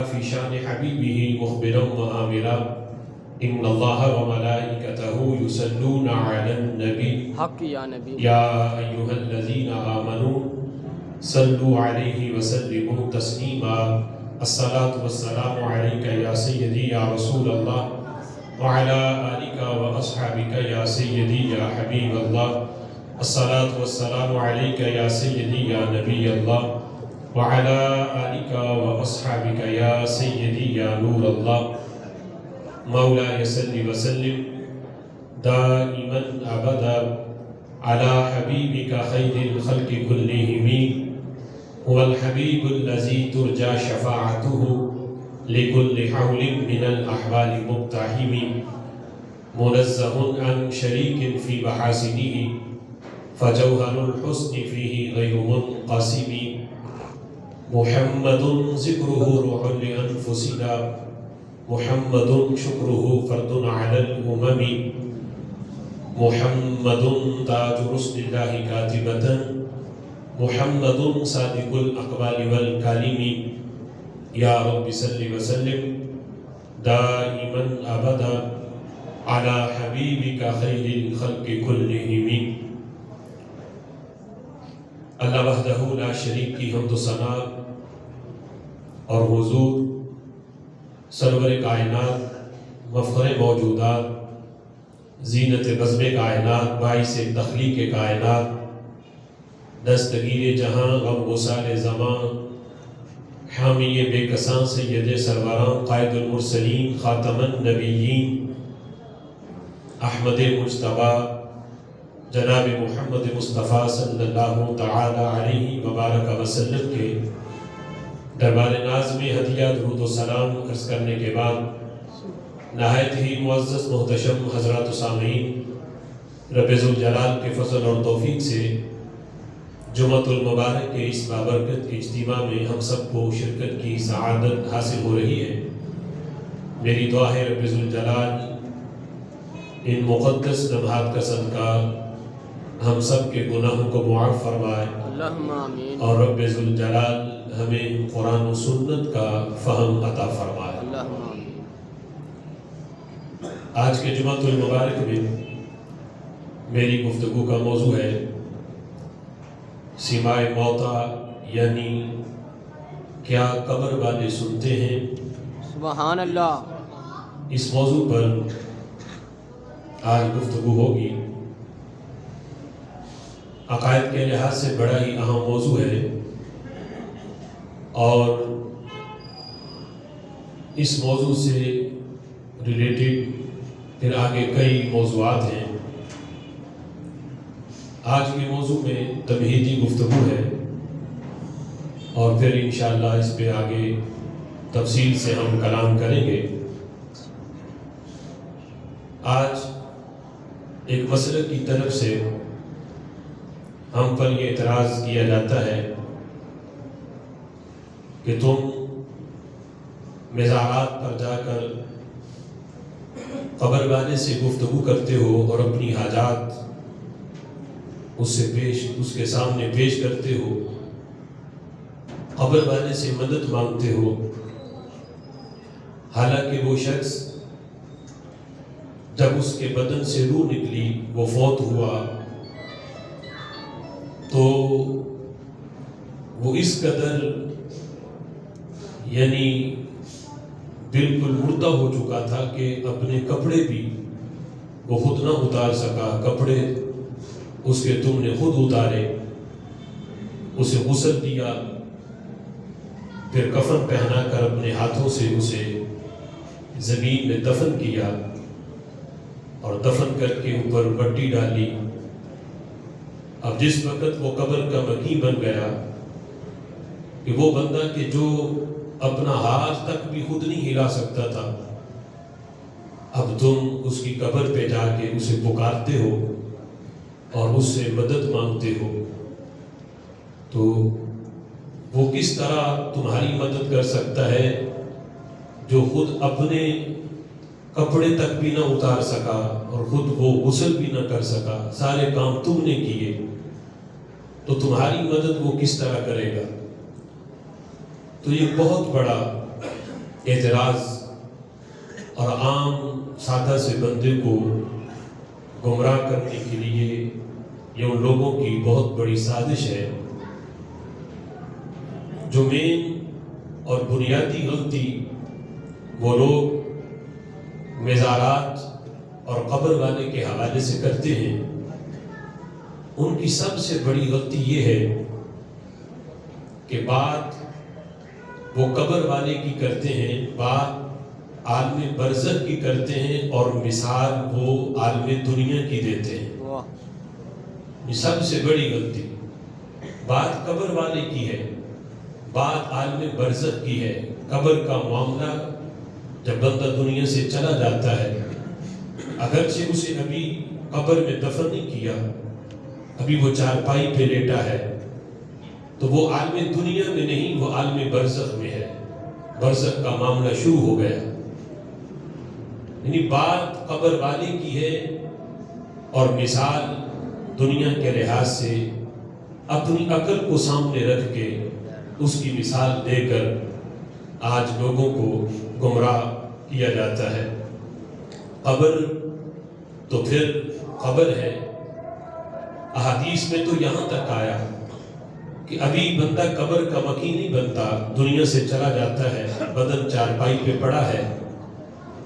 في شان حبيبه مخبرا وآمرا إن الله وملائكته يصلون على النبي حق یا نبی يا أيها الذين آمنوا صلوا عليه وسلموا تسليما الصلاة والسلام عليك يا سيدي يا رسول الله وعلى آلك وأصحابك يا سيدي يا حبيب الله الصلاة والسلام عليك يا سيدي يا نبي الله وعلى آلك وأصحابك يا سيدي يا نور الله مولاي صل وسلم دائما أبدا على حبيبك خير الخلق كلهم هو الحبيب الذي ترجى شفاعته لكل حول من الأحوال مقتحم منزه عن شريك في محاسنه فجوهر الحسن فيه غير منقسم محمد ذكره روح لأنفسنا محمد شكره فرد على الأمم محمد تاج رسل الله كاتبة محمد صادق الأقوال والكلم يا رب صل وسلم دائما أبدا على حبيبك خير الخلق كلهم اللہ وحدہ لا شریک کی حمد و ثنا اور حضور سرور کائنات مفخر موجودات زینت بزم کائنات باعث تخلیق کائنات دستگیر جہاں غم غسال زمان حامی بے کساں سید سروران قائد المرسلین خاتم النبیین احمد مجتبی جناب محمد مصطفیٰ صلی اللہ تعالی علیہ وبارک وسلم کے دربار ناز میں ہدیہ درود و سلام عرض کرنے کے بعد نہایت ہی معزز محتشم حضرات و سامعین رب ذوالجلال کے فضل اور توفیق سے جمعۃ المبارک کے اس بابرکت اجتماع میں ہم سب کو شرکت کی سعادت حاصل ہو رہی ہے۔ میری دعا ہے رب ذوالجلال ان مقدس لمحات کا صدقہ ہم سب کے گناہوں کو معاف فرمائے اللہم آمین اور رب ذوالجلال ہمیں قرآن و سنت کا فہم عطا فرمائے۔ اللہم آمین۔ آج کے جمعۃ المبارک میں میری گفتگو کا موضوع ہے سماع موتا، یعنی کیا قبر والے سنتے ہیں؟ سبحان اللہ۔ اس موضوع پر آج گفتگو ہوگی۔ عقائد کے لحاظ سے بڑا ہی اہم موضوع ہے اور اس موضوع سے ریلیٹڈ پھر آگے کئی موضوعات ہیں۔ آج کے موضوع میں تمہیدی گفتگو ہے اور پھر انشاءاللہ اس پہ آگے تفصیل سے ہم کلام کریں گے۔ آج ایک مسئلہ کی طرف سے ہم پر یہ اعتراض کیا جاتا ہے کہ تم مزارات پر جا کر قبر والے سے گفتگو کرتے ہو اور اپنی حاجات اس کے سامنے پیش کرتے ہو، قبر والے سے مدد مانگتے ہو، حالانکہ وہ شخص جب اس کے بدن سے روح نکلی، وہ فوت ہوا، تو وہ اس قدر یعنی بالکل مردہ ہو چکا تھا کہ اپنے کپڑے بھی وہ خود نہ اتار سکا۔ کپڑے اس کے تم نے خود اتارے، اسے غسل دیا، پھر کفن پہنا کر اپنے ہاتھوں سے اسے زمین میں دفن کیا اور دفن کر کے اوپر مٹی ڈالی۔ اب جس وقت وہ قبر کا مکین بن گیا کہ وہ بندہ کہ جو اپنا ہاتھ تک بھی خود نہیں ہلا سکتا تھا، اب تم اس کی قبر پہ جا کے اسے پکارتے ہو اور اس سے مدد مانگتے ہو، تو وہ کس طرح تمہاری مدد کر سکتا ہے جو خود اپنے کپڑے تک بھی نہ اتار سکا اور خود وہ غسل بھی نہ کر سکا، سارے کام تم نے کیے، تو تمہاری مدد وہ کس طرح کرے گا؟ تو یہ بہت بڑا اعتراض اور عام سادہ سے بندے کو گمراہ کرنے کے لیے یہ ان لوگوں کی بہت بڑی سازش ہے. جو مین اور بنیادی غلطی وہ لوگ مزارات اور قبر والے کے حوالے سے کرتے ہیں، ان کی سب سے بڑی غلطی یہ ہے کہ بات وہ قبر والے کی کرتے ہیں، بات عالم برزخ کی کرتے ہیں، اور مثال وہ عالم دنیا کی دیتے ہیں. یہ سب سے بڑی غلطی. بات قبر والے کی ہے، بات عالم برزخ کی ہے. قبر کا معاملہ جب بندہ دنیا سے چلا جاتا ہے، اگرچہ اسے ابھی قبر میں دفن نہیں کیا، ابھی وہ چارپائی پہ لیٹا ہے، تو وہ عالم دنیا میں نہیں، وہ عالم برزخ میں ہے. برزخ کا معاملہ شروع ہو گیا. یعنی بات قبر والے کی ہے، اور مثال دنیا کے لحاظ سے اپنی عقل کو سامنے رکھ کے اس کی مثال دے کر آج لوگوں کو گمراہ کیا جاتا ہے. قبر تو پھر قبر ہے. احادیث میں تو یہاں تک آیا کہ ابھی بندہ قبر کا مکی نہیں بنتا، دنیا سے چلا جاتا ہے، بدن چارپائی پہ پڑا ہے،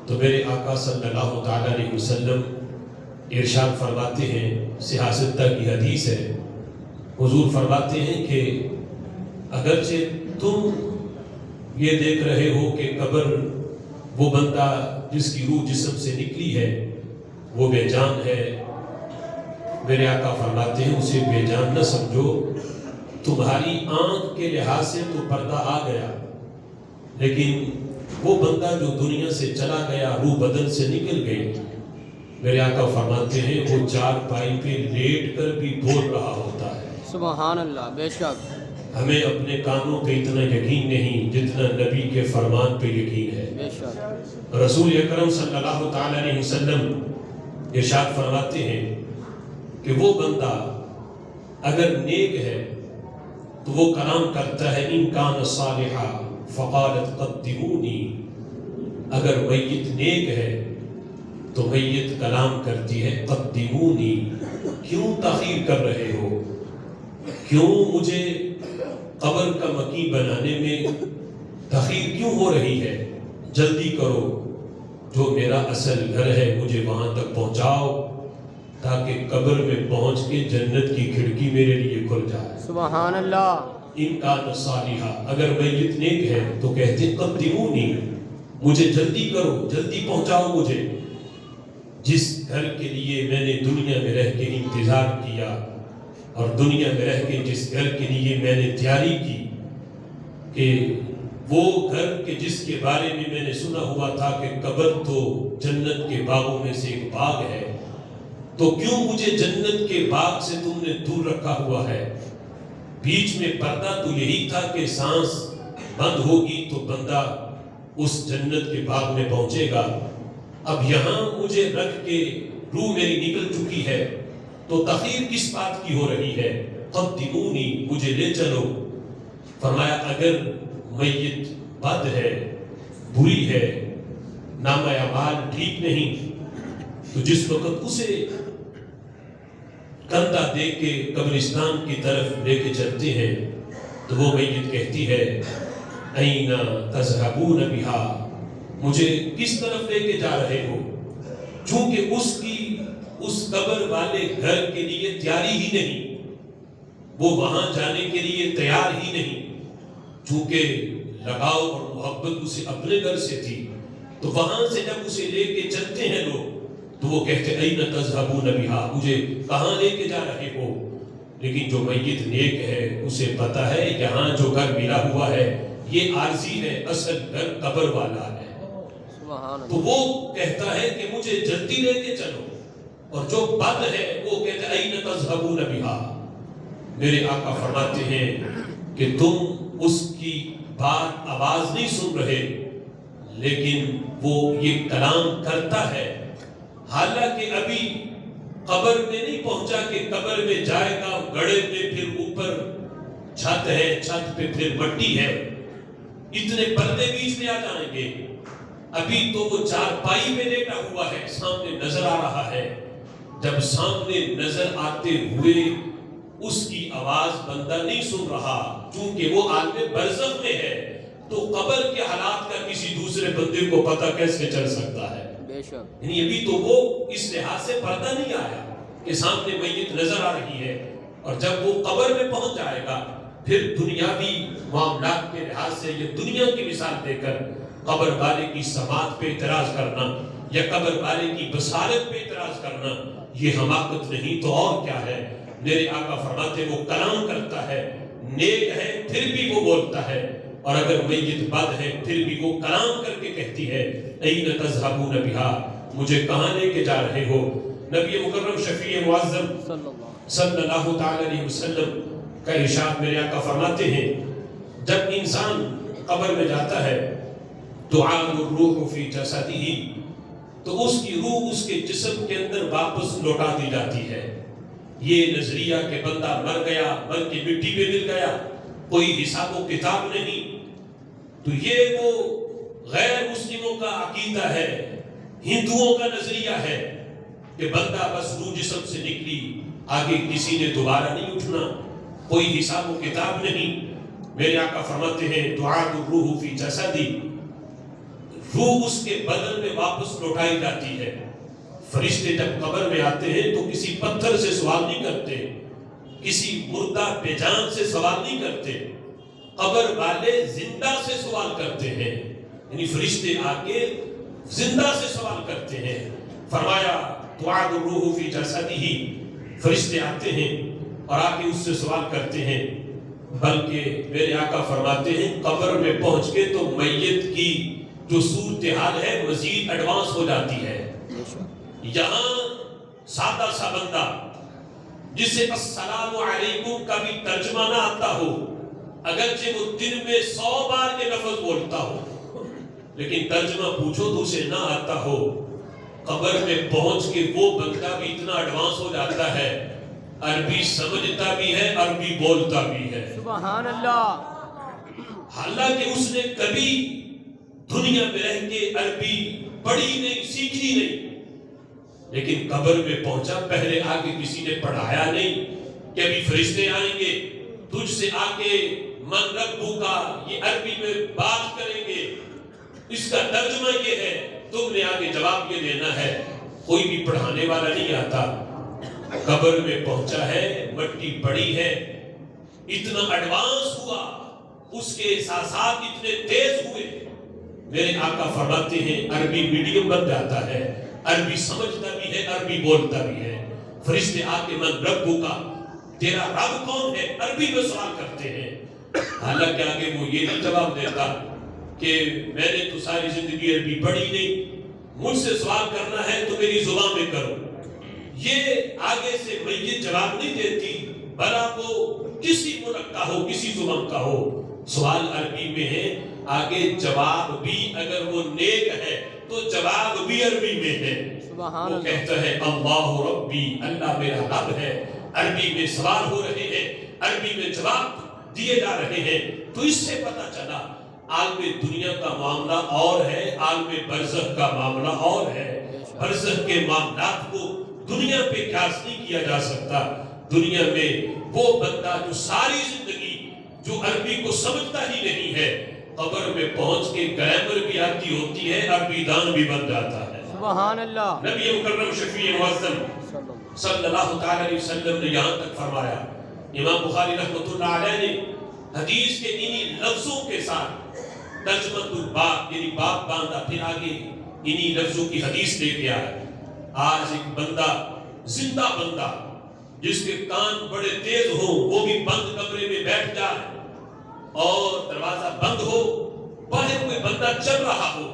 تو میرے آقا صلی اللہ تعالیٰ علیہ وسلم ارشاد فرماتے ہیں، صحیح ستہ کی حدیث ہے، حضور فرماتے ہیں کہ اگرچہ تم یہ دیکھ رہے ہو کہ قبر وہ بندہ جس کی روح جسم سے نکلی ہے وہ بے جان ہے، میرے آقا فرماتے ہیں اسے بے جان نہ سمجھو، تمہاری آنکھ کے لحاظ سے تو پردہ آ گیا، لیکن وہ بندہ جو دنیا سے چلا گیا، روح بدن سے نکل گئی، میرے آقا فرماتے ہیں وہ چارپائی پہ لیٹ کر بھی بول رہا ہوتا ہے. سبحان اللہ. بے شک ہمیں اپنے کانوں پہ اتنا یقین نہیں جتنا نبی کے فرمان پہ یقین ہے. بے شک رسول اکرم صلی اللہ تعالیٰ علیہ وسلم ارشاد فرماتے ہیں کہ وہ بندہ اگر نیک ہے تو وہ کلام کرتا ہے ان کان صالحا فقالت قدمونی. اگر میت نیک ہے تو میت کلام کرتی ہے قدمونی، کیوں تاخیر کر رہے ہو، کیوں مجھے قبر کا مکی بنانے میں تاخیر کیوں ہو رہی ہے، جلدی کرو، جو میرا اصل گھر ہے مجھے وہاں تک پہنچاؤ تاکہ قبر میں پہنچ کے جنت کی کھڑکی میرے لیے کھل جائے. سبحان اللہ. ان کان صالحا، اگر میت نیک ہے تو کہتے قدمونی، مجھے جلدی کرو، جلدی پہنچاؤ مجھے. جس گھر کے لیے میں نے دنیا میں رہ کے انتظار کیا، اور دنیا میں رہ کے جس گھر کے لیے میں نے تیاری کی کہ وہ گھر کے جس کے بارے میں نے سنا ہوا تھا کہ قبر تو جنت کے باغوں میں سے ایک باغ ہے، تو کیوں مجھے جنت کے باغ سے تم نے دور رکھا ہوا ہے؟ بیچ میں پردہ تو یہی تھا کہ سانس بند ہوگی تو بندہ اس جنت کے باغ میں پہنچے گا. اب یہاں مجھے رکھ کے روح میری نکل چکی ہے، تو تاخیر کس بات کی ہو رہی ہے؟ قدمونی، مجھے لے چلو. فرمایا اگر میت بد ہے، بری ہے، نامہ اعمال ٹھیک نہیں، تو جس وقت اسے کندھا دے کے قبرستان کی طرف لے کے چلتے ہیں تو وہ میت کہتی ہے این تذهبون بها، مجھے کس طرف لے کے جا رہے ہو؟ چونکہ اس قبر والے گھر کے لیے تیاری ہی نہیں، وہ وہاں جانے کے لیے تیار ہی نہیں، چونکہ لگاؤ اور محبت اسے اپنے گھر سے تھی، تو وہاں سے جب اسے لے کے چلتے ہیں لوگ تو وہ کہتے این تذهبون بها، مجھے کہاں لے کے جا رہے ہو؟ لیکن جو میت نیک ہے اسے پتا ہے یہاں جو گھر ملا ہوا ہے یہ عارضی ہے، اصل گھر قبر والا ہے. تو وہ کہتا ہے کہ مجھے جلدی لے کے چلو، اور جو بد ہے وہ کہتا ہے این تذهبون بها. میرے آقا فرماتے ہیں کہ تم اس کی بات آواز نہیں سن رہے، لیکن وہ یہ کلام کرتا ہے، حالانکہ ابھی قبر میں نہیں پہنچا کہ قبر میں جائے گا، گڑھے میں پھر اوپر چھت ہے، چھت پہ پھر مٹی ہے. اتنے پردے بیچ میں آ جائیں گے. ابھی تو وہ چارپائی پہ لیٹا ہوا ہے, سامنے نظر آ رہا ہے. جب سامنے نظر آتے ہوئے اس کی آواز بندہ نہیں سن رہا, چونکہ وہ عالم برزخ میں ہے, تو قبر کے حالات کا کسی دوسرے بندے کو پتہ کیسے چل سکتا ہے؟ بے شک. یعنی ابھی تو وہ اس لحاظ سے پردہ نہیں آیا کہ سامنے میت نظر آ رہی ہے, اور جب وہ قبر میں پہنچ جائے گا پھر دنیاوی معاملات کے لحاظ سے یہ دنیا کی مثال دے کر قبر والے کی سماعت پہ اعتراض کرنا یا قبر والے کی بصارت پہ اعتراض کرنا یہ حماقت نہیں تو اور کیا ہے. میرے آقا فرماتے وہ کلام کرتا ہے, نیک ہے پھر بھی وہ بولتا ہے, اور اگر میت بد ہے پھر بھی وہ کلام کر کے کہتی ہے این تذهبون بها, مجھے کہاں لے کے جا رہے ہو. نبی مکرم شفیع معظم صلی اللہ تعالی علیہ وسلم کا ارشاد میرے آقا فرماتے ہیں جب انسان قبر میں جاتا ہے تعاد الروح فی جسدہ, تو اس کی روح اس کے جسم کے اندر واپس لوٹا دی جاتی ہے. یہ نظریہ کہ بندہ مر گیا, مر کے مٹی پہ مل گیا, کوئی حساب و کتاب نہیں, تو یہ وہ غیر مسلموں کا عقیدہ ہے, ہندوؤں کا نظریہ ہے کہ بندہ بس روح جسم سے نکلی, آگے کسی نے دوبارہ نہیں اٹھنا, کوئی حساب و کتاب نہیں. میرے آقا فرماتے ہیں تعاد الروح فی جسدہ, روح اس کے بدن میں واپس لوٹائی جاتی ہے. فرشتے جب قبر میں آتے ہیں تو کسی پتھر سے سوال نہیں کرتے, کسی مردہ بے جان سے سوال نہیں کرتے, قبر والے زندہ سے سوال کرتے ہیں. یعنی فرشتے آ کے زندہ سے سوال کرتے ہیں. فرمایا تعاد الروح فی جسدہ, فرشتے آتے ہیں اور آ کے اس سے سوال کرتے ہیں. بلکہ میرے آقا فرماتے ہیں قبر میں پہنچ کے تو میت کی جو صورتحال ہے مزید ایڈوانس ہو جاتی ہے. یہاں سادہ سا بندہ جسے السلام علیکم کا بھی ترجمہ نہ آتا ہو, اگرچہ وہ دن میں 100 بار یہ لفظ بولتا ہو, لیکن ترجمہ پوچھو تو اسے نہ آتا ہو, قبر میں پہنچ کے وہ بندہ بھی اتنا ایڈوانس ہو جاتا ہے, عربی سمجھتا بھی ہے, عربی بولتا بھی ہے. سبحان اللہ. حالانکہ اس نے کبھی دنیا میں رہ کے عربی پڑھی نہیں, سیکھی نہیں, لیکن قبر میں پہنچا, پہلے آگے کسی نے پڑھایا نہیں کہ ابھی فرشتے آئیں گے تجھ سے آ کے من ربو کا یہ عربی میں بات کریں گے, اس کا ترجمہ یہ ہے, تم نے آگے جواب یہ دینا ہے. کوئی بھی پڑھانے والا نہیں آتا. قبر میں پہنچا ہے, مٹی پڑی ہے, اتنا ایڈوانس ہوا, اس کے احساسات اتنے تیز ہوئے. میرے آقا فرماتے ہیں عربی میڈیم بن جاتا ہے, عربی سمجھتا بھی ہے, عربی بولتا بھی ہے. فرشتے آ کے من ربو کا, تیرا رب کون ہے, عربی میں سوال کرتے ہیں. حالانکہ آگے وہ یہ نہیں جواب دیتا کہ میں نے تو ساری زندگی عربی پڑھی نہیں, مجھ سے سوال کرنا ہے تو میری زبان میں کرو. یہ آگے سے میت جواب نہیں دیتی, بھلا وہ کسی ملک کا ہو, کسی زبان کا ہو, سوال عربی میں ہے, آگے جواب بھی اگر وہ نیک ہے تو جواب بھی عربی میں ہے. وہ کہتا ہے اللہ ربی, اللہ میرا رب ہے. عربی میں سوال ہو رہے ہیں, عربی میں جواب دیے جا رہے ہیں. تو اس سے پتہ چلا عالم دنیا کا معاملہ اور ہے, عالم برزخ کا معاملہ اور ہے. برزخ کے معاملات کو دنیا پہ قیاس نہیں کیا جا سکتا. دنیا میں وہ بندہ جو ساری زندگی جو عربی کو سمجھتا ہی نہیں ہے, قبر میں پہنچ کے گرامر بھی آتی ہوتی ہے, عربی دان بھی بن جاتا ہے. سبحان اللہ. نبی مکرم شفیع معظم صلی اللہ تعالی علیہ وسلم نے یہاں تک فرمایا, امام بخاری رحمۃ اللہ علیہ نے حدیث کے انہی لفظوں کے ساتھ ترجمۃ الباب یعنی باب باندھا, پھر آگے انہی لفظوں کی حدیث لے کے آیا. آج ایک بندہ, زندہ بندہ جس کے کان بڑے تیز ہوں, وہ بھی بند کمرے میں بیٹھ جائے اور دروازہ بند ہو, باہر کوئی بندہ چل رہا ہو,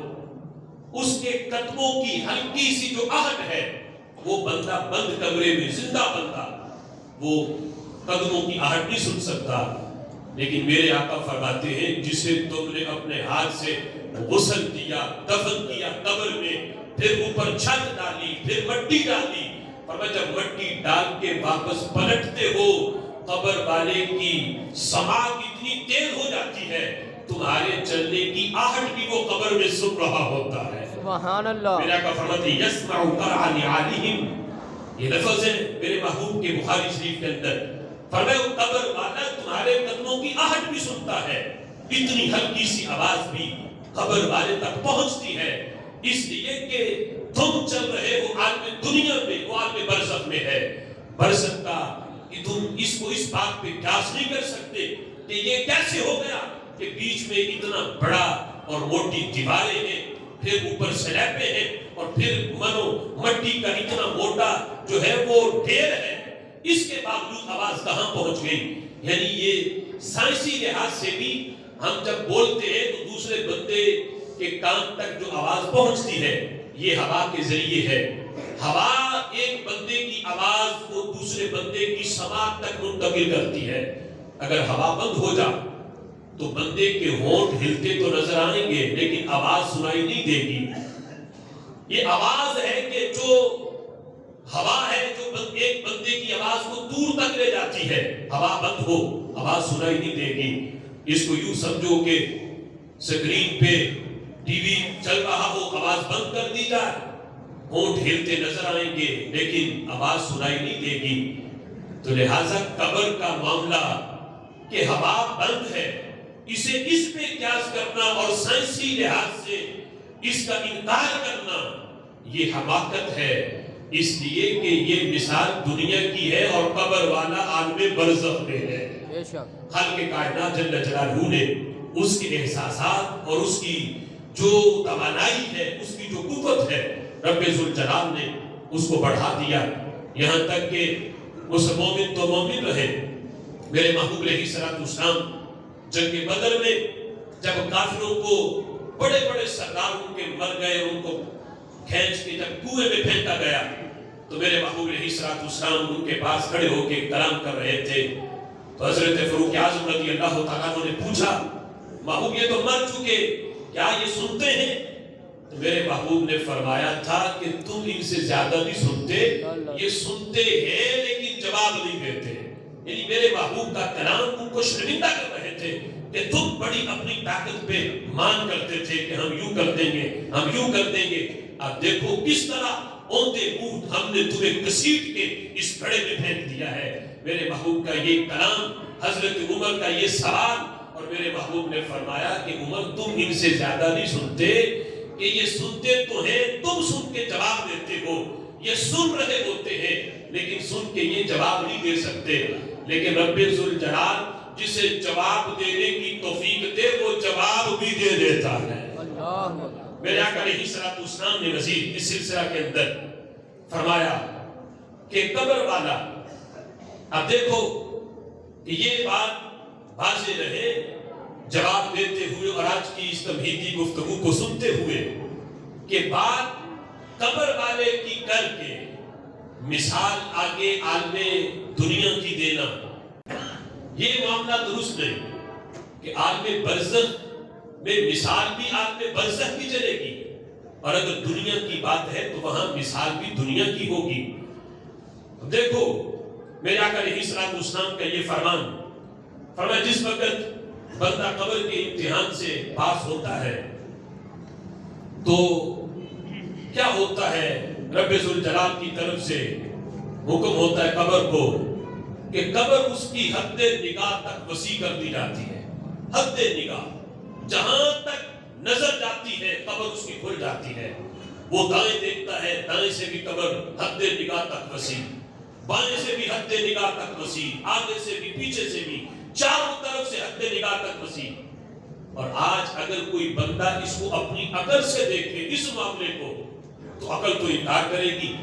اس کے قدموں کی ہلکی سی جو آہٹ ہے, وہ بندہ بند کمرے میں زندہ بندہ وہ قدموں کی آہٹ نہیں سن سکتا. لیکن میرے آقا فرماتے ہیں جسے تم نے اپنے ہاتھ سے غسل کیا, دفن کیا قبر میں, پھر اوپر چھت ڈالی, پھر مٹی ڈالی, فرمایا جب مٹی ڈال کے واپس پلٹتے ہو, قبر والے کی سماعت اتنی تیز ہو جاتی ہے تمہارے چلنے کی آہٹ بھی وہ قبر میں سن رہا ہوتا ہے. سبحان اللہ. میرا کا فرماتے ہیں یسمع قرع نعالہم. یہ لفظ ہے میرے محبوب کے بخاری شریف کے اندر. فرمایا وہ قبر والا تمہارے قدموں کی آہٹ بھی سنتا ہے. اتنی ہلکی سی آواز بھی قبر والے تک پہنچتی ہے، اس لیے کہ تم چل رہے وہ عالم دنیا میں، وہ عالم برزخ میں ہے. برزخ کا کہ تم اس کو اس بات پہ قیاس نہیں کر سکتے کہ یہ کیسے ہو گیا کہ بیچ میں اتنا بڑا اور موٹی دیواریں ہیں، پھر اوپر سلیبیں ہیں، اور پھر منو مٹی کا اتنا موٹا جو ہے وہ ڈھیر ہے. اس کے باوجود آواز کہاں پہنچ گئی؟ یعنی یہ سائنسی لحاظ سے بھی ہم جب بولتے ہیں تو دوسرے بندے کے کان تک جو آواز پہنچتی ہے یہ ہوا کے ذریعے ہے. ہوا ایک بندے کی آواز کو دوسرے بندے کی سماعت تک منتقل کرتی ہے. اگر ہوا بند ہو جا تو بندے کے ہونٹ ہلتے تو نظر آئیں گے لیکن آواز سنائی نہیں دے گی. یہ آواز ہے کہ جو ہوا ہے جو ایک بندے کی آواز کو دور تک لے جاتی ہے. ہوا بند ہو آواز سنائی نہیں دے گی. اس کو یوں سمجھو کہ سکرین پہ ٹی وی چل رہا ہو، آواز بند کر دی جائے، ہونٹ ہلتے نظر آئیں گے لیکن آواز سنائی نہیں دے گی. تو لہٰذا قبر کا معاملہ کہ ہوا بند ہے، اسے اس پہ قیاس کرنا اور سائنسی لحاظ سے اس کا انکار کرنا یہ حماقت ہے. اس لیے کہ یہ مثال دنیا کی ہے اور قبر والا عالم برزخ میں ہے. خالق کائنات جل جلالہ نے اس کے احساسات اور اس کی جو توانائی ہے، اس کی جو قوت ہے، رب ذوالجلال نے اس کو بڑھا دیا یہاں تک کہ اس مومن تو مومن رہے. میرے محبوب علیہ الصلوۃ والسلام جنگ بدر میں جب کافروں کو بڑے بڑے سردار ان کے مر گئے، ان کو کھینچ کے جب کنویں میں پھینکا گیا تو میرے محبوب علیہ الصلوۃ والسلام ان کے پاس کھڑے ہو کے کلام کر رہے تھے. تو حضرت فاروق اعظم رضی اللہ تعالیٰ عنہ نے پوچھا محبوب یہ تو مر چکے، کیا یہ سنتے ہیں؟ تو میرے محبوب نے فرمایا تھا کہ تم ان سے زیادہ نہیں سنتے، یہ سنتے ہیں لیکن جواب نہیں دیتے. یعنی میرے محبوب کا کلام ان کو شرمندہ کر رہے تھے کہ تم بڑی اپنی طاقت پہ مان کرتے تھے کہ ہم یوں کر دیں گے، ہم یوں کر دیں گے. اب دیکھو کس طرح اوندے منہ ہم نے تمہیں گھسیٹ کے اس گھڑے میں پھینک دیا ہے. میرے محبوب کا یہ کلام، حضرت عمر کا یہ سوال، اور میرے محبوب نے فرمایا کہ عمر تم ان سے زیادہ نہیں سنتے، کہ یہ سنتے تو ہیں، تم سن کے جواب دیتے ہو. یہ سن رہے ہوتے ہیں لیکن سن کے یہ جواب نہیں دے سکتے. لیکن رب ذوالجلال جسے جواب دینے کی توفیق دے وہ جواب بھی دے دیتا ہے. میرے آقا علیہ الصلوۃ والسلام نے مزید اس سلسلہ کے اندر فرمایا کہ قبر والا، اب دیکھو کہ یہ بات واضح رہے جواب دیتے ہوئے اور آج کی اس تمہیدی گفتگو کو سنتے ہوئے کہ بات قبر والے کی کر کے مثال آگے عالم دنیا کی دینا، یہ معاملہ درست نہیں کہ عالم برزخ میں مثال بھی عالم برزخ کی چلے گی، اور اگر دنیا کی بات ہے تو وہاں مثال بھی دنیا کی ہوگی. دیکھو میرے آقا علیہ الصلوۃ والسلام کا یہ فرمان، فرمایا جس وقت بندہ قبر کے امتحان سے پاس ہوتا ہے تو کیا ہوتا ہے؟ رب ذوالجلال کی طرف سے حکم ہوتا ہے قبر کو کہ قبر اس کی حد نگاہ تک وسیع کر دی جاتی ہے. حد نگاہ جہاں تک نظر جاتی ہے قبر اس کی کھل جاتی ہے. وہ دائیں دیکھتا ہے، دائیں سے بھی قبر حد نگاہ تک وسیع، بائیں سے بھی حد نگاہ تک وسیع، آگے سے بھی پیچھے سے بھی، چاروں طرف سے حد نگاہ تک وسیع. اور آج اگر کوئی بندہ اس کو اپنی عقل سے دیکھے اس معاملے کو تو عقل تو انکار کرے گی.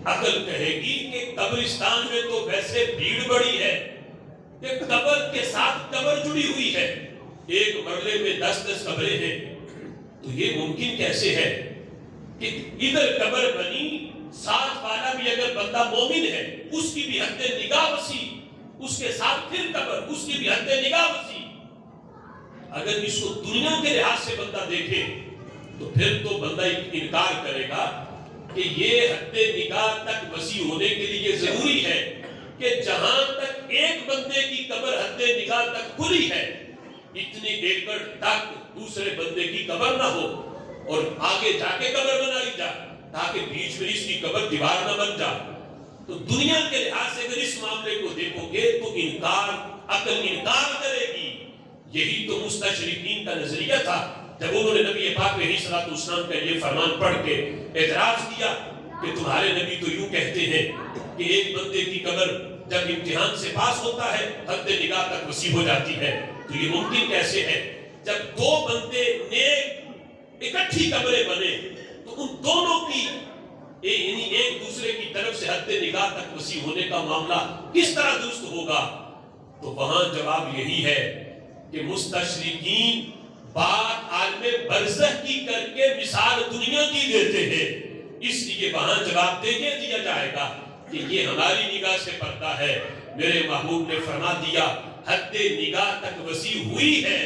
عقل کہے گی کہ قبرستان میں تو ویسے بھیڑ بڑی ہے کہ قبر کے ساتھ قبر جڑی ہوئی ہے، ایک مرلے میں 10 قبریں ہیں، تو یہ ممکن کیسے ہے کہ ادھر قبر بنی، ساتھ والا بھی اگر بندہ مومن ہے اس کی بھی حد نگاہ وسیع، اس کے ساتھ پھر قبر، اس کی بھی حد نگاہ وسیع. اگر اس کو دنیا کے لحاظ سے بندہ دیکھے تو پھر تو بندہ انکار کرے گا کہ یہ حد نگاہ تک وسیع ہونے کے لیے ضروری ہے کہ جہاں تک ایک بندے کی قبر حد نگاہ تک کھلی ہے اتنے ایکڑ تک دوسرے بندے کی قبر نہ ہو اور آگے جا کے قبر بنائی جائے تاکہ بیچ میں اس کی قبر دیوار نہ بن جائے. تو دنیا کے لحاظ سے اگر اس معاملے کو دیکھو گے تو عقل انکار کرے گی. یہی تو مستشرقین کا نظریہ تھا جب انہوں نے نبی پاک علیہ الصلوۃ والسلام کا یہ فرمان پڑھ کے اعتراض کیا کہ تمہارے نبی تو یوں کہتے ہیں کہ ایک بندے کی قبر جب امتحان سے پاس ہوتا ہے حد نگاہ تک وسیع ہو جاتی ہے. تو یہ ممکن کیسے ہے؟ جب دو بندے نیک اکٹھی قبریں بنے تو ان دونوں کی یعنی ایک دوسرے کی طرف سے حد نگاہ تک وسیع ہونے کا معاملہ کس طرح درست ہوگا؟ تو وہاں جواب یہی ہے کہ مستشرقین بات عالم برزخ کی کر کے مثال دنیا کی دیتے ہیں. اس لیے وہاں جواب دیا جائے گا کہ یہ ہماری نگاہ سے پردہ ہے. میرے محبوب نے فرما دیا حد نگاہ تک وسیع ہوئی ہے،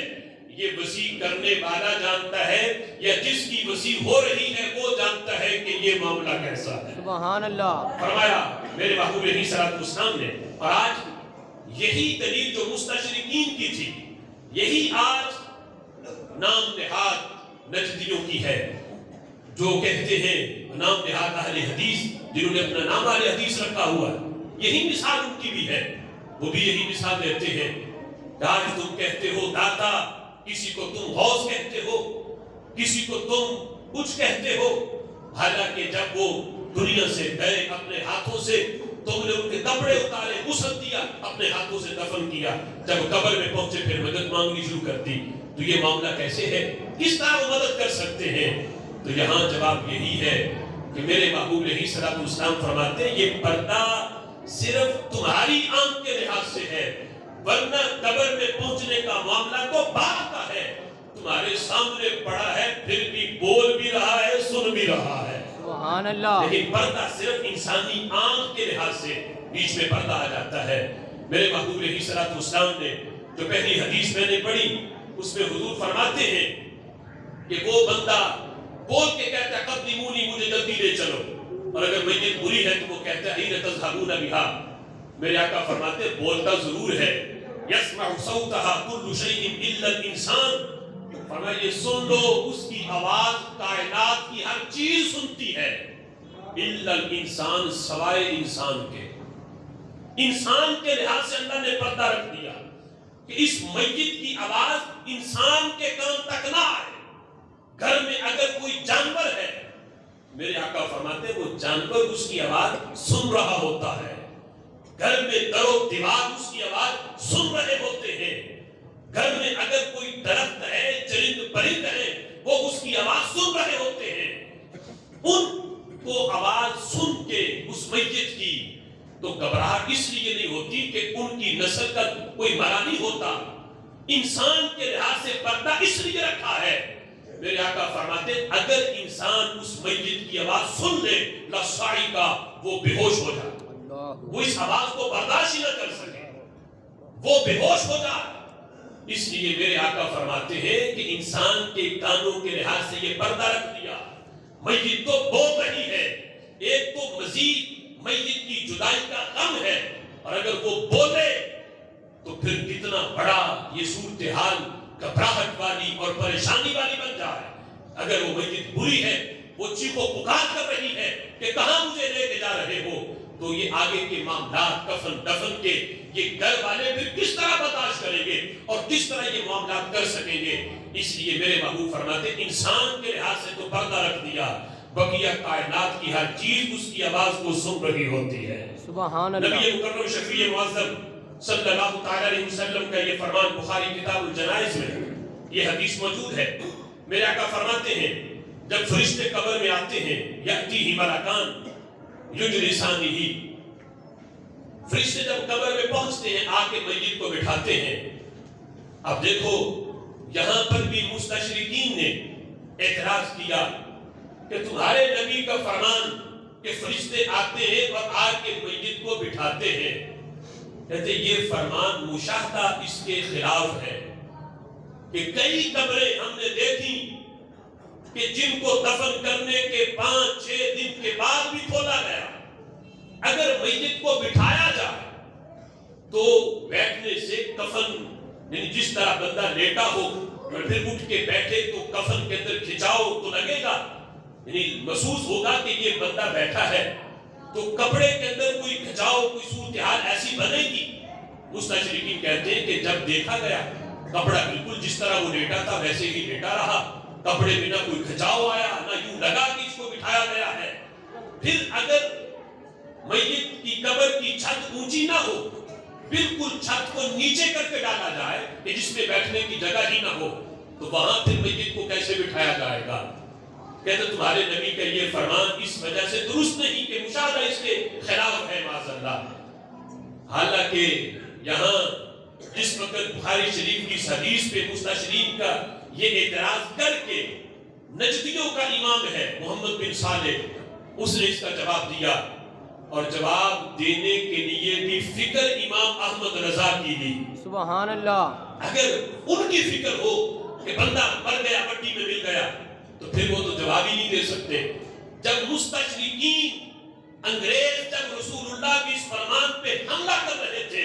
یہ وسیع کرنے والا جانتا ہے یا جس کی وسیع ہو رہی ہے وہ جانتا ہے کہ یہ معاملہ کیسا ہے. سبحان اللہ. فرمایا میرے محبوب علیہ الصلوۃ والسلام نے. اور آج یہی دلیل جو مستشرقین کی تھی یہی آج نام نہاد نجدیوں کی ہے جو کہتے ہیں نام نہاد اہل حدیث، جنہوں نے اپنا نام اہل حدیث رکھا ہوا ہے. یہی مثال ان کی بھی ہے، وہ بھی یہی مثال دیتے ہیں. آج تم کہتے ہو داتا، کسی کو تم غوث کہتے ہو، کسی کو تم کچھ کہتے ہو، حالانکہ جب وہ دنیا سے گئے اپنے ہاتھوں سے تم نے ان کے کپڑے اتارے، غسل دیا، اپنے ہاتھوں سے دفن کیا، جب قبر میں پہنچے پھر مدد مانگنی شروع کر دی. تو یہ معاملہ کیسے ہے؟ کس طرح وہ مدد کر سکتے ہیں؟ تو یہاں جواب یہی ہے کہ میرے محبوب علیہ الصلوۃ والسلام فرماتے ہیں یہ پردہ صرف تمہاری آنکھ کے لحاظ سے ہے، ورنہ قبر میں پہنچنے کا معاملہ کو بعد کا ہے. تمہارے سامنے پڑا ہے، پھر بھی بول بھی رہا ہے، سن بھی رہا ہے. سبحان اللہ. لیکن پردہ صرف انسانی آنکھ کے لحاظ سے بیچ میں پردہ آ جاتا ہے. میرے محبوب علیہ الصلوۃ والسلام نے جو پہلی حدیث میں نے پڑھی اس میں حضور فرماتے ہیں کہ وہ بندہ بول کے کہتا ہے قدمونی، مجھے جلدی لے چلو، اور اگر میت بری ہے تو وہ کہتا ہے این تذهبون بها. میرے آقا فرماتے ہیں بولتا ضرور ہے، یسمع صوتها كل شيء الا الانسان. فرمایا یہ سن لو اس کی آواز کائنات کی ہر چیز سنتی ہے، الا الانسان، سوائے انسان کے. انسان کے لحاظ سے اللہ نے پردہ رکھ دیا کہ اس میت کی آواز انسان کے کان تک نہ آئے. گھر میں اگر کوئی جانور ہے، میرے آقا فرماتے ہیں وہ جانور اس کی آواز سن رہا ہوتا ہے. گھر میں در و دیوار اس کی آواز سن رہے ہوتے ہیں. گھر میں اگر کوئی درخت ہے، چرند پرند ہے، وہ اس کی آواز سن رہے ہوتے ہیں. ان کو آواز سن کے اس میت کی تو گھبراہٹ اس لیے نہیں ہوتی کہ ان کی نسل کا کوئی مرا نہیں ہوتا. انسان کے لحاظ سے پردہ اس لیے رکھا ہے. میرے آقا فرماتے ہیں اگر انسان اس میت کی آواز سن لے لصعقا، وہ بے ہوش ہو جائے، وہ اس آواز کو برداشت نہ کر سکے، وہ بے ہوش ہو جائے. اس لیے میرے آقا فرماتے ہیں کہ انسان کے کانوں کے لحاظ سے یہ پردہ رکھ دیا. میت تو بول رہی ہے، ایک تو مزید میت کی جدائی کا غم ہے، اور اگر وہ بولے تو پھر کتنا بڑا یہ صورتحال گھبراہٹ والی اور پریشانی والی بن جائے. اگر وہ میت بری ہے، وہ چیخو پکار کر رہی ہے کہ کہاں مجھے لے کے جا رہے ہو، تو یہ آگے کے معاملات کفن دفن کے یہ گھر والے پھر کس طرح برداشت کریں گے اور کس طرح یہ معاملات کر سکیں گے. اس لیے میرے محبوب فرماتے ہیں انسان کے لحاظ سے تو پردہ رکھ دیا، بقیہ کائنات کی ہر چیز اس کی آواز کو سن رہی ہوتی ہے. سبحان اللہ. نبی مکرم شفیع معظم صلی اللہ تعالی علیہ وسلم کا یہ فرمان بخاری کتاب الجنائز میں یہ حدیث موجود ہے. میرے آقا فرماتے ہیں جب فرشتے قبر میں آتے ہیں یأتیہ ملکان یجلسانہ، فرشتے جب قبر میں پہنچتے ہیں آ کے میت کو بٹھاتے ہیں. اب دیکھو یہاں پر بھی مستشرقین نے اعتراض کیا کہ تمہارے نبی کا فرمان کہ فرشتے آتے ہیں اور آ کے میت کو بٹھاتے ہیں، کہتے یہ فرمان مشاہدہ اس کے خلاف ہے کہ کئی قبریں ہم نے دیکھی کہ جن کو دفن کرنے کے 5-6 دن کے بعد بھی کھولا گیا. اگر میت کو بٹھایا جائے تو بیٹھنے سے کفن یعنی جس طرح بندہ لیٹا ہو اور پھر اٹھ کے بیٹھے تو کفن کے اندر کھچاؤ تو لگے گا، یعنی محسوس ہوگا کہ یہ بندہ بیٹھا ہے، تو کپڑے کے اندر کوئی کھچاؤ کوئی صورتحال ایسی بنے گی۔ مستشرقین کہتے ہیں کہ جب دیکھا گیا کپڑا بالکل جس طرح وہ لیٹا تھا ویسے ہی لیٹا رہا، کپڑے میں نہ کوئی کھچاؤ آیا نہ یوں لگا کہ اس کو بٹھایا گیا ہے۔ پھر اگر میت کی قبر کی چھت اونچی نہ ہو، بالکل چھت کو نیچے کر کے ڈالا جائے کہ جس میں بیٹھنے کی جگہ ہی نہ ہو، تو وہاں پھر میت کو کیسے بٹھایا جائے گا؟ کہتے تمہارے نبی کا یہ فرمان اس وجہ سے درست نہیں کہ مشاہدہ اس کے خلاف ہے معاذ اللہ۔ حالانکہ یہاں جس وقت بخاری شریف کی حدیث پہ مستشرقین کا یہ اعتراض کر کے نجدیوں کا امام ہے محمد بن صالح، اس نے اس کا جواب دیا، اور جواب دینے کے لیے بھی فکر امام احمد رضا کی دی۔ سبحان اللہ۔ اگر ان کی فکر ہو کہ بندہ مر گیا مٹی میں مل گیا تو پھر وہ تو جواب ہی نہیں دے سکتے۔ جب مستشرقین انگریز جب رسول اللہ کی اس فرمان پہ حملہ کر رہے تھے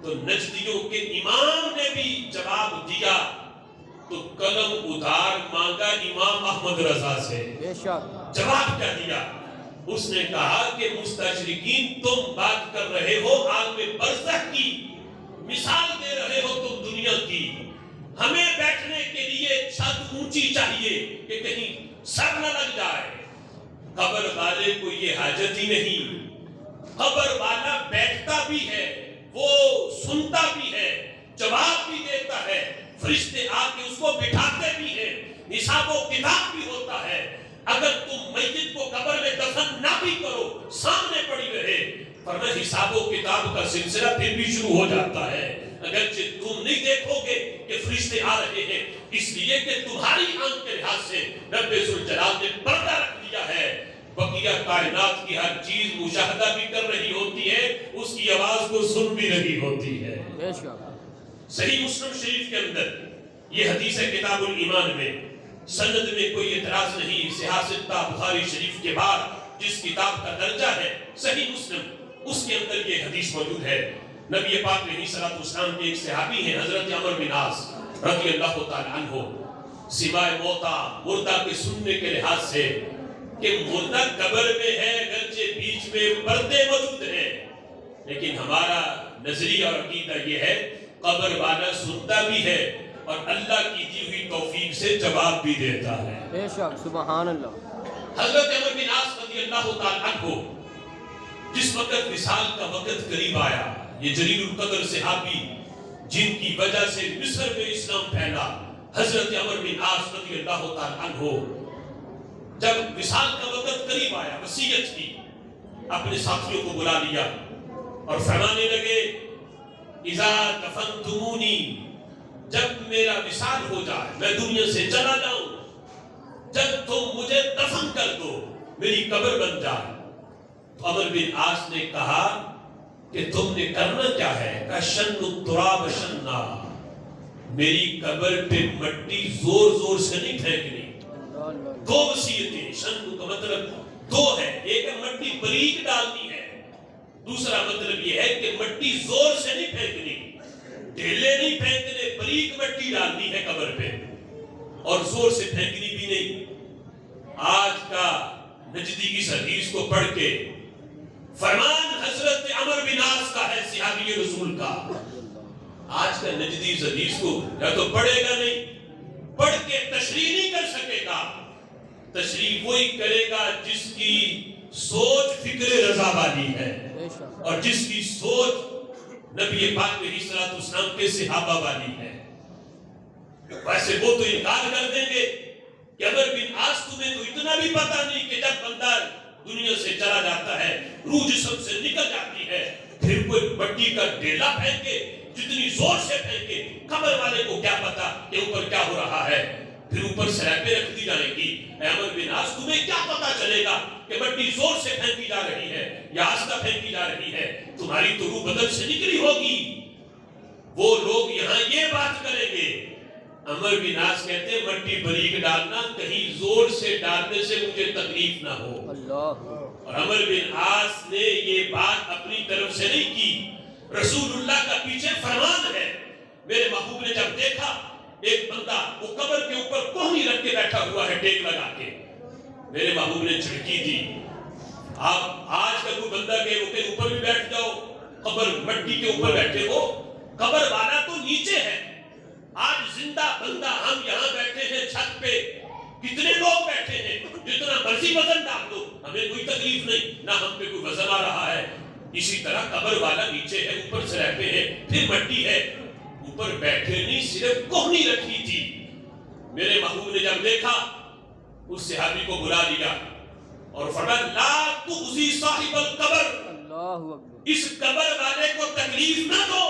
تو نجدیوں کے امام نے بھی جواب دیا، تو قلم ادھار مانگا امام احمد رضا سے۔ بے شک۔ جواب کیا دیا؟ اس نے کہا کہ مستشرقین تم بات کر رہے ہو عالم برزخ کی، مثال دے رہے ہو تم دنیا کی، ہمیں بیٹھنے کے لیے چھت اونچی چاہیے کہ کہیں سر نہ لگ جائے۔ قبر والے کو یہ حاجت ہی نہیں، قبر والا بیٹھتا بھی ہے، وہ سنتا بھی ہے، جواب بھی دیتا ہے، فرشتے آ کے اس کو بٹھاتے بھی ہیں، حساب و کتاب بھی ہوتا ہے۔ اگر تم میت کو قبر میں دفن نہ بھی کرو، سامنے پڑی رہے، فرمایا حساب و کتاب کا سلسلہ پھر بھی شروع ہو جاتا ہے، اگرچہ تم نہیں دیکھو گے کہ فرشتے آ رہے ہیں، اس لیے کہ تمہاری آنکھ کے لحاظ سے رب ذوالجلال نے پردہ رکھ دیا ہے۔ بقیہ کائنات کی ہر چیز مشاہدہ بھی کر رہی ہوتی ہے، اس کی آواز کو سن بھی رہی ہوتی ہے۔ بے شک۔ صحیح مسلم شریف کے اندر یہ حدیث ہے کتاب الایمان میں، سند میں کوئی اعتراض نہیں، سیاستہ بخاری شریف کے بعد جس کتاب کا درجہ ہے صحیح مسلم، اس کے اندر یہ حدیث موجود ہے۔ نبی پاک علیہ الصلوۃ والسلام کے ایک صحابی ہیں حضرت عمر بن عاص رضی اللہ تعالی عنہ، سوائے موتا مردہ کے سننے کے لحاظ سے کہ مردہ قبر میں ہے، اگرچہ بیچ میں پردے موجود ہیں، لیکن ہمارا نظریہ اور عقیدہ یہ ہے قبر والا سنتا بھی ہے اور اللہ کی دی ہوئی توفیق سے جواب بھی دیتا ہے۔ بے شک۔ سبحان اللہ۔ حضرت عمر بن عاص رضی اللہ تعالی عنہ جس وقت وصال کا وقت قریب آیا، یہ جلیل القدر صحابی جن کی وجہ سے مصر میں اسلام پھیلا، حضرت عمر بن عاص رضی اللہ تعالی عنہ جب وصال کا وقت قریب آیا، وصیت کی، اپنے ساتھیوں کو بلا لیا اور فرمانے لگے اذا دفنتمونی، جب میرا وصال ہو جائے، میں دنیا سے چلا جاؤں، جب تم مجھے دفن کر دو، میری قبر بن جائے۔ تو عمر بن عاص نے کہا کہ تم نے کرنا کیا ہے؟ کہ شن التراب شنّا، میری قبر پہ مٹی زور زور سے نہیں پھینکنی۔ دو وصیتیں، شن کا مطلب دو ہے، ایک مٹی باریک ڈالنی ہے، دوسرا مطلب یہ ہے کہ مٹی زور سے نہیں پھینکنی، ڈھیلے نہیں پھینکنے، باریک مٹی ڈالنی ہے قبر پہ اور زور سے پھینکنی بھی نہیں۔ آج کا نجدی کی حدیث کو پڑھ کے فرمان حضرت عمر بن عاص کا ہے، صحابی رسول کا، آج کا نجدی حدیث کو یا تو پڑھے گا نہیں، پڑھ کے تشریح نہیں کر سکے گا، تشریح وہی کرے گا جس کی سوچ فکر رضا والی ہے اور جس کی سوچ نبی پاک علیہ الصلوۃ والسلام کے صحابہ والی ہے۔ ویسے وہ تو انکار کر دیں گے کہ عمر بن عاص تمہیں تو اتنا بھی پتہ نہیں کہ جب بندہ دنیا سے چلا جاتا ہے، روح جسم سے نکل جاتی ہے، پھر کوئی مٹی کا ڈیلا پھینکے، جتنی زور سے پھینکے، قبر والے کو کیا پتا کہ اوپر کیا ہو رہا ہے، پھر اوپر سلیبیں رکھ دی جائیں گی۔ اے عمر بن عاص تمہیں کیا پتا چلے گا کہ مٹی زور سے پھینکی جا رہی ہے یا آہستہ پھینکی جا رہی ہے، تمہاری تو روح بدن سے نکلی ہوگی۔ وہ لوگ یہاں یہ بات کریں گے، عمر بن عاص کہتے ہیں مٹی باریک ڈالنا، کہیں زور سے ڈالنے سے مجھے تکلیف نہ ہو۔ اور عمر بن عاص نے یہ بات اپنی طرف سے نہیں کی، رسول اللہ کا پیچھے فرمان ہے، میرے محبوب نے جب دیکھا ایک بندہ وہ قبر کے اوپر کوہنی رکھ کے بیٹھا ہوا ہے ٹیک لگا کے، میرے محبوب نے جھڑکی دی. آپ آج کا کوئی بندہ کہ وہ کے اوپر بھی بیٹھ جاؤ، قبر مٹی کے اوپر بیٹھے ہو، قبر والا تو نیچے ہے. آج زندہ بندہ ہم یہاں بیٹھے ہیں چھت پہ، کتنے لوگ بیٹھے ہیں، جتنا مرضی وزن ڈال دو ہمیں کوئی تکلیف نہیں، نہ ہم پہ کوئی وزن آ رہا ہے. اسی طرح قبر والا نیچے ہے، اوپر سلیبے ہیں، پھر مٹی ہے، اوپر بیٹھے نہیں، صرف کوہنی رکھی تھی. میرے محبوب نے جب دیکھا اس صحابی کو بلا لیا اور فرمایا لا تؤذی صاحب القبر، اللہ اکبر، اس قبر والے کو تکلیف نہ دو.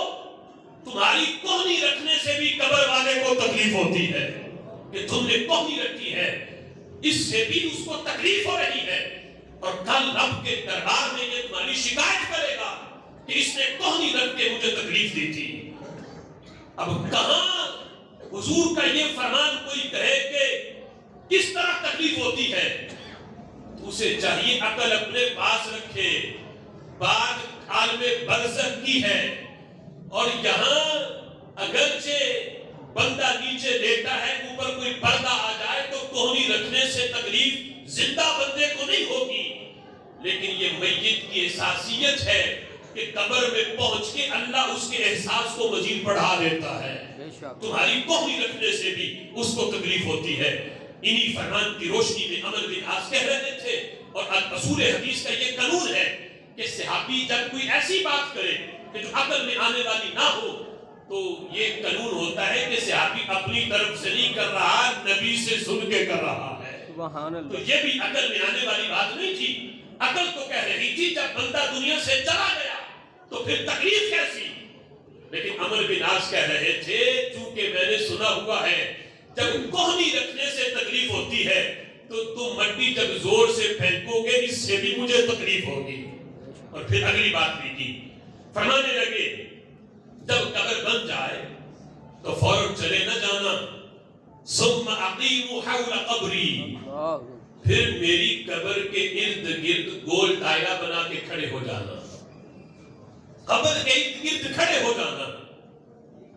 تمہاری کوہنی رکھنے سے بھی قبر والے کو تکلیف ہوتی ہے کہ تم نے کوہنی رکھی ہے، اس سے بھی اس کو تکلیف ہو رہی ہے، اور کل رب کے دربار میں یہ تمہاری شکایت کرے گا کہ اس نے کوہنی رکھ کے مجھے تکلیف دی تھی. اب کہاں حضور کا یہ فرمان کوئی کہے کہ کس طرح تکلیف ہوتی ہے، اسے چاہیے عقل اپنے پاس رکھے. بات عالم برزخ کی ہے، اور یہاں اگرچہ بندہ نیچے لیٹا ہے، اوپر کوئی پردہ آ جائے تو کوہنی رکھنے سے تکلیف زندہ بندے کو نہیں ہوگی، لیکن یہ میت کی احساسیت ہے کہ قبر میں پہنچ کے اللہ اس کے احساس کو مزید بڑھا دیتا ہے. تمہاری کوہنی رکھنے سے بھی اس کو تکلیف ہوتی ہے. انہی فرمان کی روشنی میں عمرو بن عاص کہہ رہے تھے، اور اصول حدیث کا یہ قانون ہے کہ صحابی جب کوئی ایسی بات کرے کہ جو عقل میں آنے والی نہ ہو تو یہ قانون ہوتا ہے کہ صحابی اپنی طرف سے نہیں کر رہا، نبی سے سن کے کر رہا ہے. سبحان اللہ. تو یہ بھی عقل میں آنے والی بات نہیں تھی. عقل تو کہہ رہی تھی جب بندہ دنیا سے چلا گیا تو پھر تکلیف کیسی، لیکن عمرو بن عاص کہہ رہے تھے چونکہ میں نے سنا ہوا ہے جب کوہنی رکھنے سے تکلیف ہوتی ہے تو تم مٹی جب زور سے پھینکو گے اس سے بھی مجھے تکلیف ہوگی. اور پھر اگلی بات بھی کی، فرمانے لگے جب قبر بن جائے تو فوراً چلے نہ جانا، ثم اقیموا حول قبری، پھر میری قبر کے ارد گرد گول دائرہ بنا کے کھڑے ہو جانا، قبر کے ارد گرد کھڑے ہو جانا.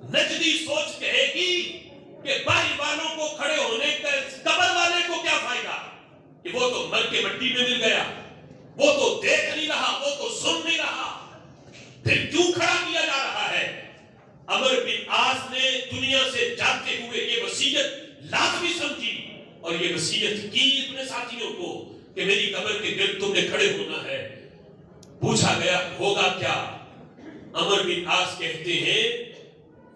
نجدی سوچ کہے گی کہ باہر والوں کو کھڑے ہونے کا قبر والے کو کیا فائدہ کہ وہ تو مر کے مٹی میں مل گیا، وہ تو دیکھ نہیں رہا، وہ تو سن نہیں رہا، پھر کیوں کھڑا کیا جا رہا ہے. عمرو بن عاص نے دنیا سے جاتے ہوئے یہ وصیت لازمی سمجھی اور یہ وصیت کی اپنے ساتھیوں کو کہ میری قبر کے گرد تم نے کھڑے ہونا ہے. پوچھا گیا ہوگا کیا؟ عمرو بن عاص کہتے ہیں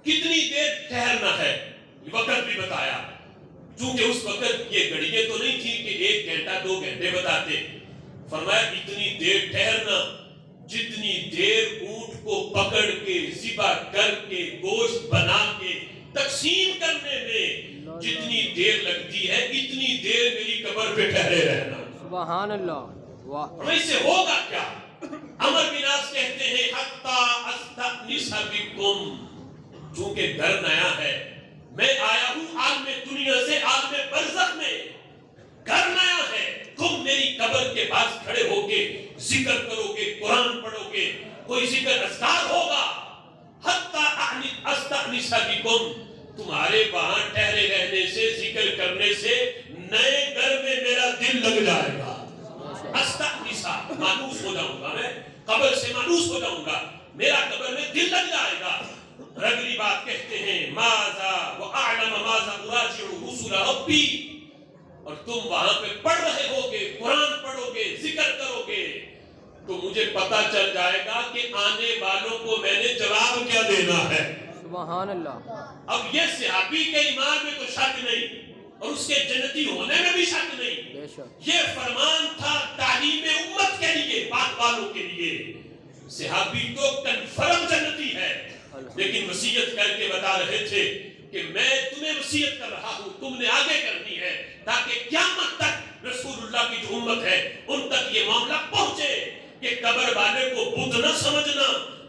کتنی دیر ٹھہرنا ہے، وقت بھی بتایا، چونکہ اس وقت یہ گھڑیاں تو نہیں تھی کہ 1 گھنٹہ 2 گھنٹے بتاتے. فرمایا اتنی دیر ٹھہرنا جتنی دیر اونٹ کو پکڑ کے ذبح کر کے گوشت بنا کے تقسیم کرنے میں جتنی دیر لگتی ہے اتنی دیر میری قبر پہ ٹھہرے رہنا. سبحان اللہ. واہ. اس سے ہوگا کیا؟ عمرو بن عاص کہتے ہیں حتی استأنس بکم، چونکہ گھر نیا ہے، میں آیا ہوں عالم دنیا سے عالم برزخ میں، گھر نیا ہے، تم میری قبر کے پاس کھڑے ہو کے ذکر کرو گے، قرآن پڑھو گے، کوئی ذکر اذکار ہوگا. حتی استأنس بکم، تمہارے وہاں ٹھہرے رہنے سے ذکر کرنے سے نئے گھر میں میرا دل لگ جائے گا. استأنس، مانوس ہو جاؤں گا، میں قبر سے مانوس ہو جاؤں گا، میرا قبر میں دل لگ جائے گا. اگلی بات کہتے ہیں ماذا واعلم ماذا اراجع رسل ربی، اور تم وہاں پہ پڑھ رہے ہوگے، قرآن پڑھو گے، ذکر کرو گے تو مجھے پتا چل جائے گا کہ آنے والوں کو میں نے جواب کیا دینا ہے. سبحان اللہ. اب یہ صحابی کے ایمان میں تو شک نہیں اور اس کے جنتی ہونے میں بھی شک نہیں. یہ فرمان تھا تعلیم امت کے لیے، بات والوں کے لیے. صحابی تو کنفرم جنتی ہے، لیکن وصیت کر کے بتا رہے تھے کہ میں تمہیں وصیت کر رہا ہوں، تم نے آگے کرنی ہے تاکہ قیامت تک رسول اللہ کی جو امت ہے ان تک یہ معاملہ پہنچے کہ قبر والے کو بت نہ سمجھنا،